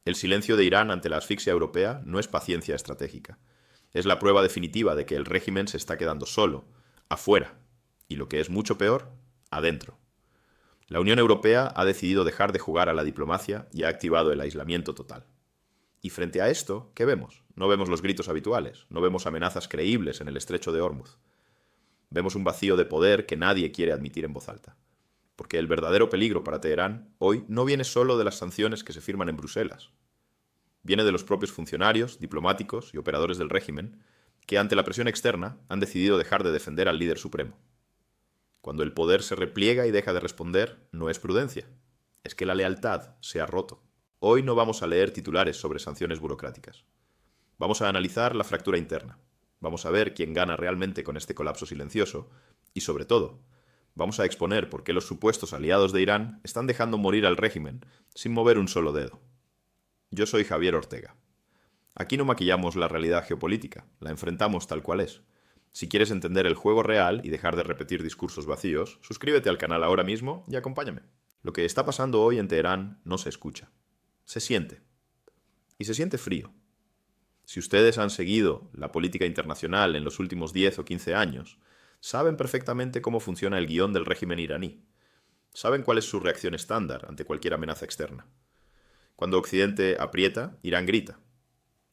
El silencio de Irán ante la asfixia europea no es paciencia estratégica. Es la prueba definitiva de que el régimen se está quedando solo, afuera, y lo que es mucho peor, adentro. La Unión Europea ha decidido dejar de jugar a la diplomacia y ha activado el aislamiento total. Y frente a esto, ¿qué vemos? No vemos los gritos habituales, no vemos amenazas creíbles en el estrecho de Hormuz. Vemos un vacío de poder que nadie quiere admitir en voz alta. Porque el verdadero peligro para Teherán hoy no viene solo de las sanciones que se firman en Bruselas. Viene de los propios funcionarios, diplomáticos y operadores del régimen que ante la presión externa han decidido dejar de defender al líder supremo. Cuando el poder se repliega y deja de responder, no es prudencia, es que la lealtad se ha roto. Hoy no vamos a leer titulares sobre sanciones burocráticas. Vamos a analizar la fractura interna. Vamos a ver quién gana realmente con este colapso silencioso y, sobre todo, vamos a exponer por qué los supuestos aliados de Irán están dejando morir al régimen sin mover un solo dedo. Yo soy Javier Ortega. Aquí no maquillamos la realidad geopolítica, la enfrentamos tal cual es. Si quieres entender el juego real y dejar de repetir discursos vacíos, suscríbete al canal ahora mismo y acompáñame. Lo que está pasando hoy en Teherán no se escucha. Se siente. Y se siente frío. Si ustedes han seguido la política internacional en los últimos 10 o 15 años, saben perfectamente cómo funciona el guión del régimen iraní. Saben cuál es su reacción estándar ante cualquier amenaza externa. Cuando Occidente aprieta, Irán grita.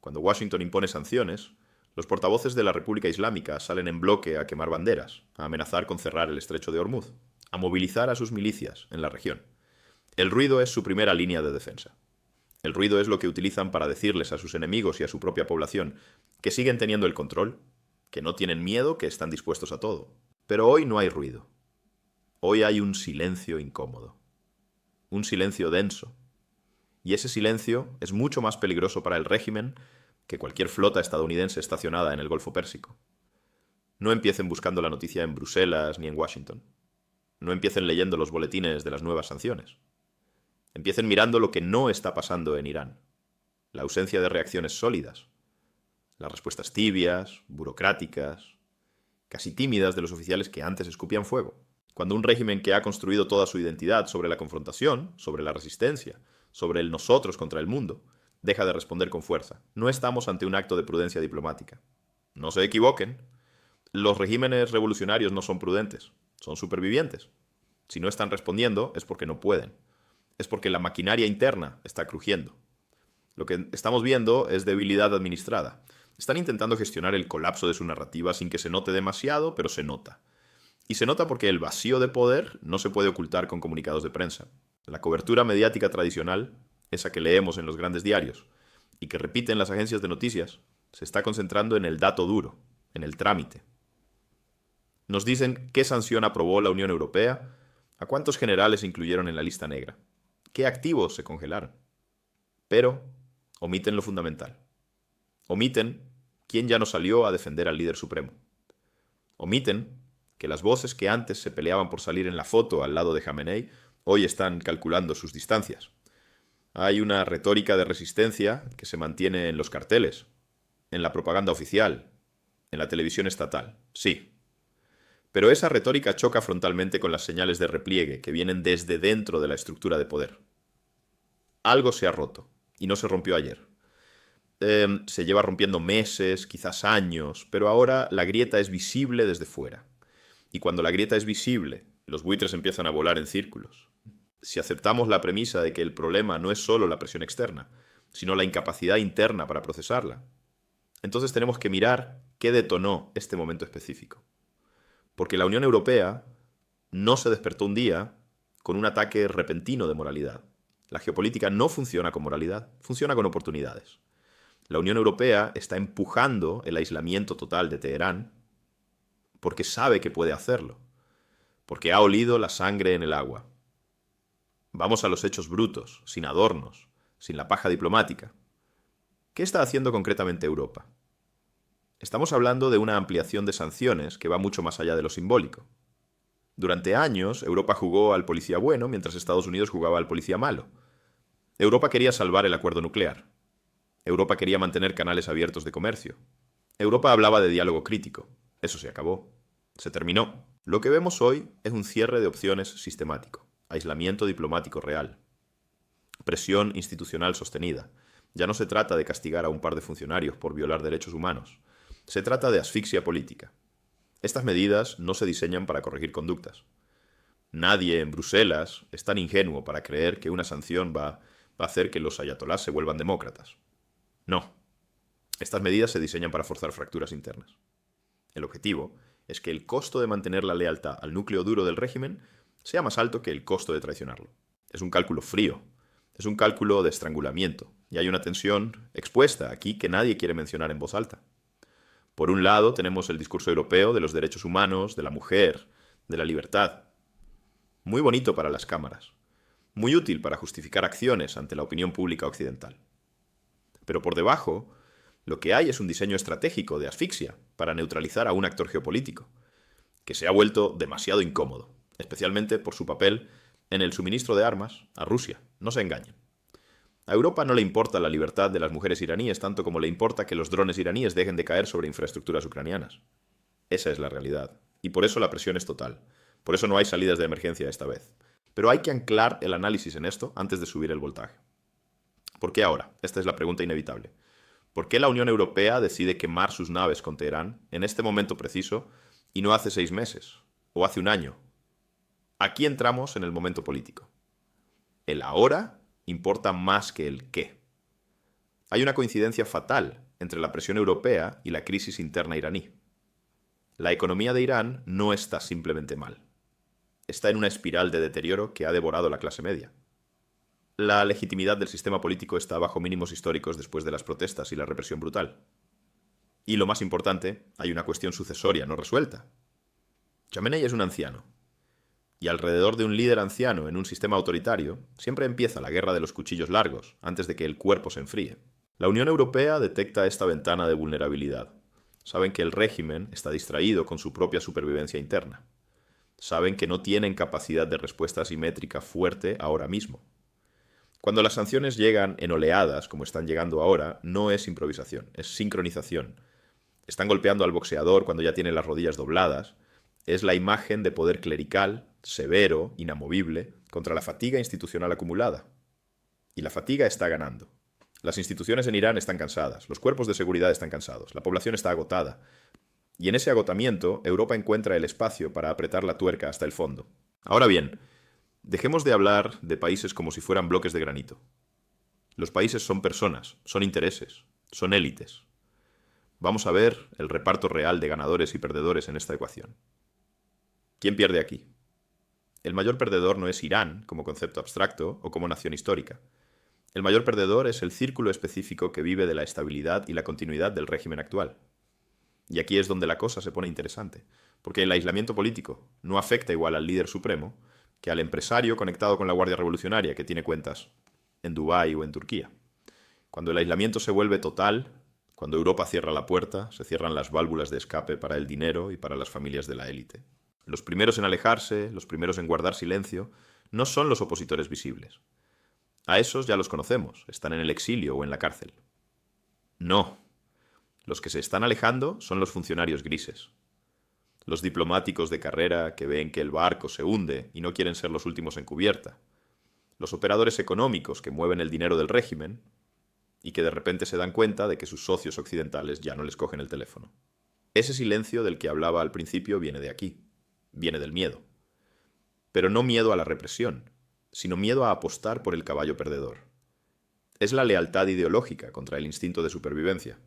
Cuando Washington impone sanciones, los portavoces de la República Islámica salen en bloque a quemar banderas, a amenazar con cerrar el estrecho de Hormuz, a movilizar a sus milicias en la región. El ruido es su primera línea de defensa. El ruido es lo que utilizan para decirles a sus enemigos y a su propia población que siguen teniendo el control, que no tienen miedo, que están dispuestos a todo. Pero hoy no hay ruido. Hoy hay un silencio incómodo. Un silencio denso. Y ese silencio es mucho más peligroso para el régimen que cualquier flota estadounidense estacionada en el Golfo Pérsico. No empiecen buscando la noticia en Bruselas ni en Washington. No empiecen leyendo los boletines de las nuevas sanciones. Empiecen mirando lo que no está pasando en Irán. La ausencia de reacciones sólidas. Las respuestas tibias, burocráticas, casi tímidas de los oficiales que antes escupían fuego. Cuando un régimen que ha construido toda su identidad sobre la confrontación, sobre la resistencia, sobre el nosotros contra el mundo, deja de responder con fuerza. No estamos ante un acto de prudencia diplomática. No se equivoquen. Los regímenes revolucionarios no son prudentes, son supervivientes. Si no están respondiendo es porque no pueden. Es porque la maquinaria interna está crujiendo. Lo que estamos viendo es debilidad administrada. Están intentando gestionar el colapso de su narrativa sin que se note demasiado, pero se nota. Y se nota porque el vacío de poder no se puede ocultar con comunicados de prensa. La cobertura mediática tradicional, esa que leemos en los grandes diarios y que repiten las agencias de noticias, se está concentrando en el dato duro, en el trámite. Nos dicen qué sanción aprobó la Unión Europea, a cuántos generales incluyeron en la lista negra, qué activos se congelaron. Pero omiten lo fundamental. Omiten quién ya no salió a defender al líder supremo. Omiten que las voces que antes se peleaban por salir en la foto al lado de Jamenei hoy están calculando sus distancias. Hay una retórica de resistencia que se mantiene en los carteles, en la propaganda oficial, en la televisión estatal, sí. Pero esa retórica choca frontalmente con las señales de repliegue que vienen desde dentro de la estructura de poder. Algo se ha roto, y no se rompió ayer. Se lleva rompiendo meses, quizás años, pero ahora la grieta es visible desde fuera. Y cuando la grieta es visible, los buitres empiezan a volar en círculos. Si aceptamos la premisa de que el problema no es solo la presión externa, sino la incapacidad interna para procesarla, entonces tenemos que mirar qué detonó este momento específico. Porque la Unión Europea no se despertó un día con un ataque repentino de moralidad. La geopolítica no funciona con moralidad, funciona con oportunidades. La Unión Europea está empujando el aislamiento total de Teherán porque sabe que puede hacerlo, porque ha olido la sangre en el agua. Vamos a los hechos brutos, sin adornos, sin la paja diplomática. ¿Qué está haciendo concretamente Europa? Estamos hablando de una ampliación de sanciones que va mucho más allá de lo simbólico. Durante años, Europa jugó al policía bueno mientras Estados Unidos jugaba al policía malo. Europa quería salvar el acuerdo nuclear. Europa quería mantener canales abiertos de comercio. Europa hablaba de diálogo crítico. Eso se acabó. Se terminó. Lo que vemos hoy es un cierre de opciones sistemático. Aislamiento diplomático real. presión institucional sostenida. Ya no se trata de castigar a un par de funcionarios por violar derechos humanos. Se trata de asfixia política. Estas medidas no se diseñan para corregir conductas. Nadie en Bruselas es tan ingenuo para creer que una sanción va a hacer que los ayatolás se vuelvan demócratas. No. Estas medidas se diseñan para forzar fracturas internas. El objetivo es que el costo de mantener la lealtad al núcleo duro del régimen sea más alto que el costo de traicionarlo. Es un cálculo frío. Es un cálculo de estrangulamiento. Y hay una tensión expuesta aquí que nadie quiere mencionar en voz alta. Por un lado tenemos el discurso europeo de los derechos humanos, de la mujer, de la libertad. Muy bonito para las cámaras. Muy útil para justificar acciones ante la opinión pública occidental. Pero por debajo, lo que hay es un diseño estratégico de asfixia para neutralizar a un actor geopolítico, que se ha vuelto demasiado incómodo, especialmente por su papel en el suministro de armas a Rusia. No se engañen. A Europa no le importa la libertad de las mujeres iraníes tanto como le importa que los drones iraníes dejen de caer sobre infraestructuras ucranianas. Esa es la realidad. Y por eso la presión es total. Por eso no hay salidas de emergencia esta vez. Pero hay que anclar el análisis en esto antes de subir el voltaje. ¿Por qué ahora? Esta es la pregunta inevitable. ¿Por qué la Unión Europea decide quemar sus naves con Teherán en este momento preciso y no hace 6 meses? ¿O hace un año? Aquí entramos en el momento político. El ahora importa más que el qué. Hay una coincidencia fatal entre la presión europea y la crisis interna iraní. La economía de Irán no está simplemente mal. Está en una espiral de deterioro que ha devorado la clase media. La legitimidad del sistema político está bajo mínimos históricos después de las protestas y la represión brutal. Y lo más importante, hay una cuestión sucesoria no resuelta. Khamenei es un anciano. Y alrededor de un líder anciano en un sistema autoritario, siempre empieza la guerra de los cuchillos largos, antes de que el cuerpo se enfríe. La Unión Europea detecta esta ventana de vulnerabilidad. Saben que el régimen está distraído con su propia supervivencia interna. Saben que no tienen capacidad de respuesta asimétrica fuerte ahora mismo. Cuando las sanciones llegan en oleadas, como están llegando ahora, no es improvisación, es sincronización. Están golpeando al boxeador cuando ya tiene las rodillas dobladas. Es la imagen de poder clerical, severo, inamovible, contra la fatiga institucional acumulada. Y la fatiga está ganando. Las instituciones en Irán están cansadas, los cuerpos de seguridad están cansados, la población está agotada. Y en ese agotamiento, Europa encuentra el espacio para apretar la tuerca hasta el fondo. Ahora bien, dejemos de hablar de países como si fueran bloques de granito. Los países son personas, son intereses, son élites. Vamos a ver el reparto real de ganadores y perdedores en esta ecuación. ¿Quién pierde aquí? El mayor perdedor no es Irán como concepto abstracto o como nación histórica. El mayor perdedor es el círculo específico que vive de la estabilidad y la continuidad del régimen actual. Y aquí es donde la cosa se pone interesante, porque el aislamiento político no afecta igual al líder supremo que al empresario conectado con la Guardia Revolucionaria que tiene cuentas en Dubái o en Turquía. Cuando el aislamiento se vuelve total, cuando Europa cierra la puerta, se cierran las válvulas de escape para el dinero y para las familias de la élite. Los primeros en alejarse, los primeros en guardar silencio, no son los opositores visibles. A esos ya los conocemos, están en el exilio o en la cárcel. No. Los que se están alejando son los funcionarios grises. Los diplomáticos de carrera que ven que el barco se hunde y no quieren ser los últimos en cubierta. Los operadores económicos que mueven el dinero del régimen y que de repente se dan cuenta de que sus socios occidentales ya no les cogen el teléfono. Ese silencio del que hablaba al principio viene de aquí, viene del miedo. Pero no miedo a la represión, sino miedo a apostar por el caballo perdedor. Es la lealtad ideológica contra el instinto de supervivencia.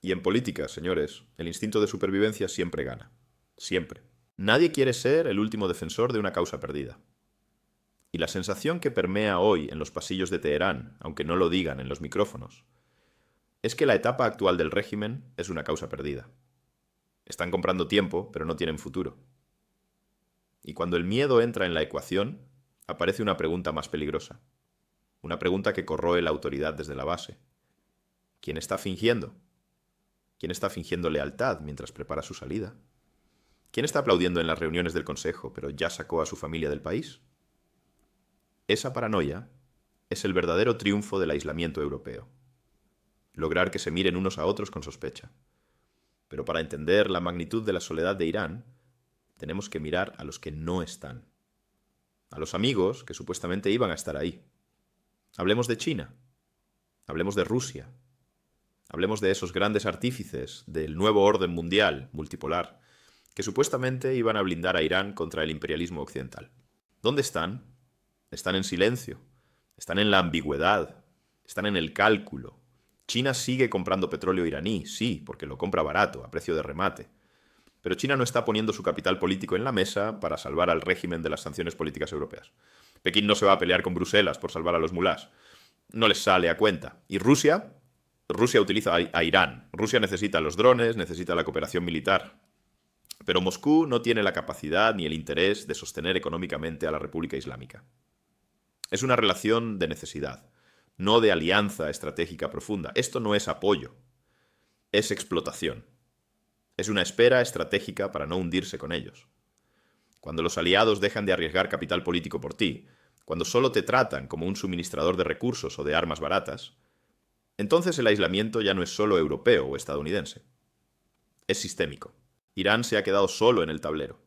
Y en política, señores, el instinto de supervivencia siempre gana. Siempre. Nadie quiere ser el último defensor de una causa perdida. Y la sensación que permea hoy en los pasillos de Teherán, aunque no lo digan en los micrófonos, es que la etapa actual del régimen es una causa perdida. Están comprando tiempo, pero no tienen futuro. Y cuando el miedo entra en la ecuación, aparece una pregunta más peligrosa. Una pregunta que corroe la autoridad desde la base. ¿Quién está fingiendo? ¿Quién está fingiendo lealtad mientras prepara su salida? ¿Quién está aplaudiendo en las reuniones del Consejo, pero ya sacó a su familia del país? Esa paranoia es el verdadero triunfo del aislamiento europeo. Lograr que se miren unos a otros con sospecha. Pero para entender la magnitud de la soledad de Irán, tenemos que mirar a los que no están. A los amigos que supuestamente iban a estar ahí. Hablemos de China, hablemos de Rusia, hablemos de esos grandes artífices del nuevo orden mundial multipolar que supuestamente iban a blindar a Irán contra el imperialismo occidental. ¿Dónde están? Están en silencio, están en la ambigüedad, están en el cálculo. China sigue comprando petróleo iraní, sí, porque lo compra barato, a precio de remate. Pero China no está poniendo su capital político en la mesa para salvar al régimen de las sanciones políticas europeas. Pekín no se va a pelear con Bruselas por salvar a los mulás. No les sale a cuenta. ¿Y Rusia? Rusia utiliza a Irán. Rusia necesita los drones, necesita la cooperación militar. Pero Moscú no tiene la capacidad ni el interés de sostener económicamente a la República Islámica. Es una relación de necesidad, no de alianza estratégica profunda. Esto no es apoyo, es explotación. Es una espera estratégica para no hundirse con ellos. Cuando los aliados dejan de arriesgar capital político por ti, cuando solo te tratan como un suministrador de recursos o de armas baratas, entonces el aislamiento ya no es solo europeo o estadounidense. Es sistémico. Irán se ha quedado solo en el tablero.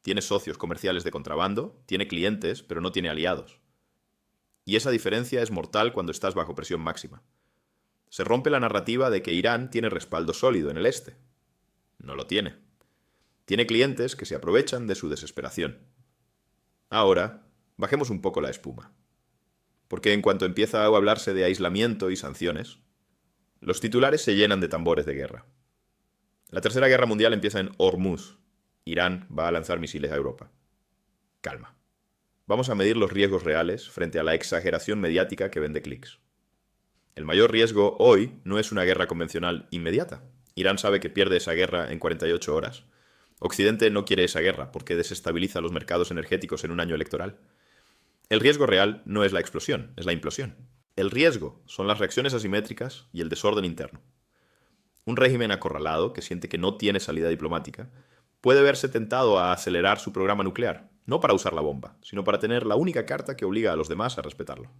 Tiene socios comerciales de contrabando, tiene clientes, pero no tiene aliados. Y esa diferencia es mortal cuando estás bajo presión máxima. Se rompe la narrativa de que Irán tiene respaldo sólido en el este. No lo tiene. Tiene clientes que se aprovechan de su desesperación. Ahora, bajemos un poco la espuma. Porque en cuanto empieza a hablarse de aislamiento y sanciones, los titulares se llenan de tambores de guerra. La Tercera Guerra Mundial empieza en Hormuz. Irán va a lanzar misiles a Europa. Calma. Vamos a medir los riesgos reales frente a la exageración mediática que vende clics. El mayor riesgo hoy no es una guerra convencional inmediata. Irán sabe que pierde esa guerra en 48 horas. Occidente no quiere esa guerra porque desestabiliza los mercados energéticos en un año electoral. El riesgo real no es la explosión, es la implosión. El riesgo son las reacciones asimétricas y el desorden interno. Un régimen acorralado que siente que no tiene salida diplomática puede verse tentado a acelerar su programa nuclear, no para usar la bomba, sino para tener la única carta que obliga a los demás a respetarlo.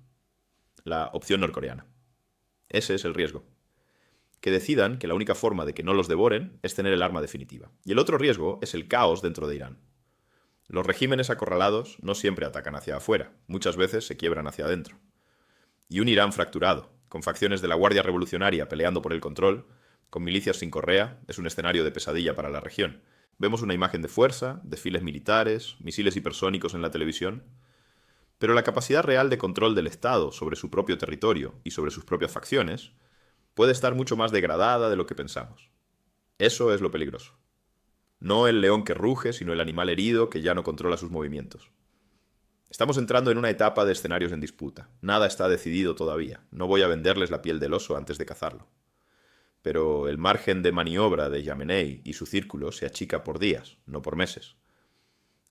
La opción norcoreana. Ese es el riesgo. Que decidan que la única forma de que no los devoren es tener el arma definitiva. Y el otro riesgo es el caos dentro de Irán. Los regímenes acorralados no siempre atacan hacia afuera, muchas veces se quiebran hacia adentro. Y un Irán fracturado, con facciones de la Guardia Revolucionaria peleando por el control, con milicias sin correa, es un escenario de pesadilla para la región. Vemos una imagen de fuerza, desfiles militares, misiles hipersónicos en la televisión, pero la capacidad real de control del Estado sobre su propio territorio y sobre sus propias facciones puede estar mucho más degradada de lo que pensamos. Eso es lo peligroso. No el león que ruge, sino el animal herido que ya no controla sus movimientos. Estamos entrando en una etapa de escenarios en disputa. Nada está decidido todavía. No voy a venderles la piel del oso antes de cazarlo. Pero el margen de maniobra de Jamenei y su círculo se achica por días, no por meses.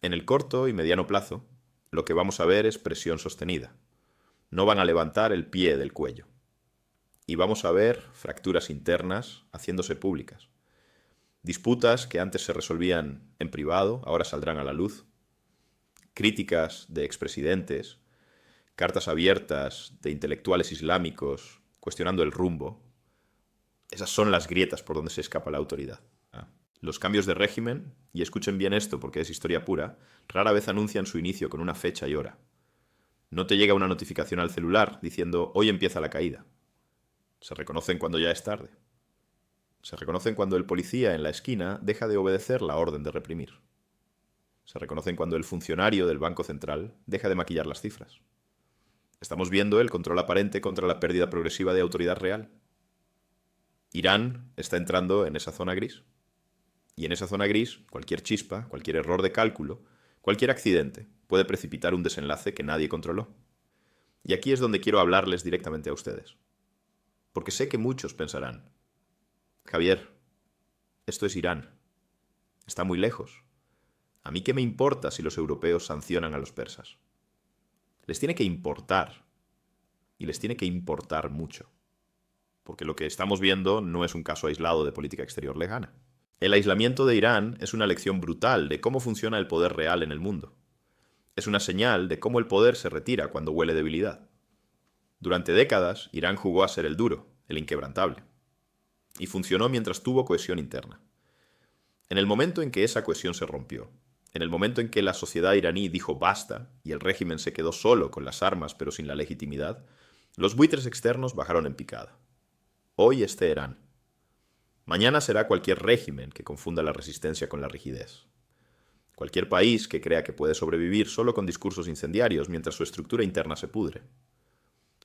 En el corto y mediano plazo, lo que vamos a ver es presión sostenida. No van a levantar el pie del cuello. Y vamos a ver fracturas internas haciéndose públicas. Disputas que antes se resolvían en privado, ahora saldrán a la luz. Críticas de expresidentes, cartas abiertas de intelectuales islámicos cuestionando el rumbo. Esas son las grietas por donde se escapa la autoridad. Los cambios de régimen, y escuchen bien esto porque es historia pura, rara vez anuncian su inicio con una fecha y hora. No te llega una notificación al celular diciendo hoy empieza la caída. Se reconocen cuando ya es tarde. Se reconocen cuando el policía en la esquina deja de obedecer la orden de reprimir. Se reconocen cuando el funcionario del Banco Central deja de maquillar las cifras. Estamos viendo el control aparente contra la pérdida progresiva de autoridad real. Irán está entrando en esa zona gris. Y en esa zona gris, cualquier chispa, cualquier error de cálculo, cualquier accidente puede precipitar un desenlace que nadie controló. Y aquí es donde quiero hablarles directamente a ustedes. Porque sé que muchos pensarán, Javier, esto es Irán. Está muy lejos. ¿A mí qué me importa si los europeos sancionan a los persas? Les tiene que importar. Y les tiene que importar mucho. Porque lo que estamos viendo no es un caso aislado de política exterior lejana. El aislamiento de Irán es una lección brutal de cómo funciona el poder real en el mundo. Es una señal de cómo el poder se retira cuando huele debilidad. Durante décadas, Irán jugó a ser el duro, el inquebrantable. Y funcionó mientras tuvo cohesión interna. En el momento en que esa cohesión se rompió, En el momento en que la sociedad iraní dijo basta y el régimen se quedó solo con las armas pero sin la legitimidad, los buitres externos bajaron en picada. Hoy es Teherán. Mañana será cualquier régimen que confunda la resistencia con la rigidez. Cualquier país que crea que puede sobrevivir solo con discursos incendiarios mientras su estructura interna se pudre.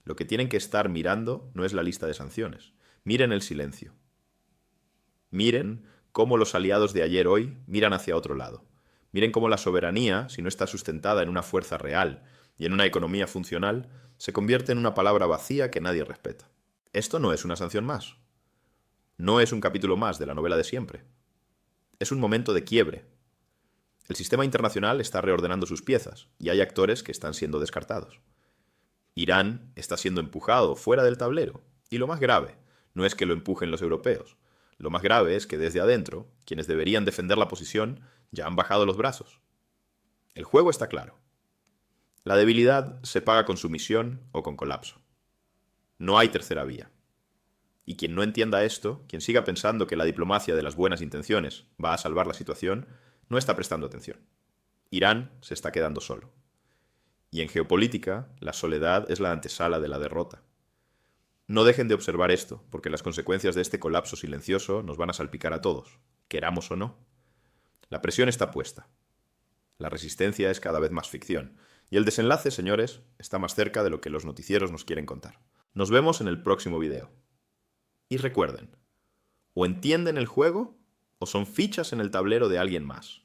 Lo que tienen que estar mirando no es la lista de sanciones. Miren el silencio. Miren cómo los aliados de ayer hoy miran hacia otro lado. Miren cómo la soberanía, si no está sustentada en una fuerza real y en una economía funcional, se convierte en una palabra vacía que nadie respeta. Esto no es una sanción más. No es un capítulo más de la novela de siempre. Es un momento de quiebre. El sistema internacional está reordenando sus piezas y hay actores que están siendo descartados. Irán está siendo empujado fuera del tablero. Y lo más grave no es que lo empujen los europeos. Lo más grave es que desde adentro, quienes deberían defender la posición ya han bajado los brazos. El juego está claro. La debilidad se paga con sumisión o con colapso. No hay tercera vía. Y quien no entienda esto, quien siga pensando que la diplomacia de las buenas intenciones va a salvar la situación, no está prestando atención. Irán se está quedando solo. Y en geopolítica, la soledad es la antesala de la derrota. No dejen de observar esto, porque las consecuencias de este colapso silencioso nos van a salpicar a todos, queramos o no. La presión está puesta. La resistencia es cada vez más ficción. Y el desenlace, señores, está más cerca de lo que los noticieros nos quieren contar. Nos vemos en el próximo video. Y recuerden, o entienden el juego o son fichas en el tablero de alguien más.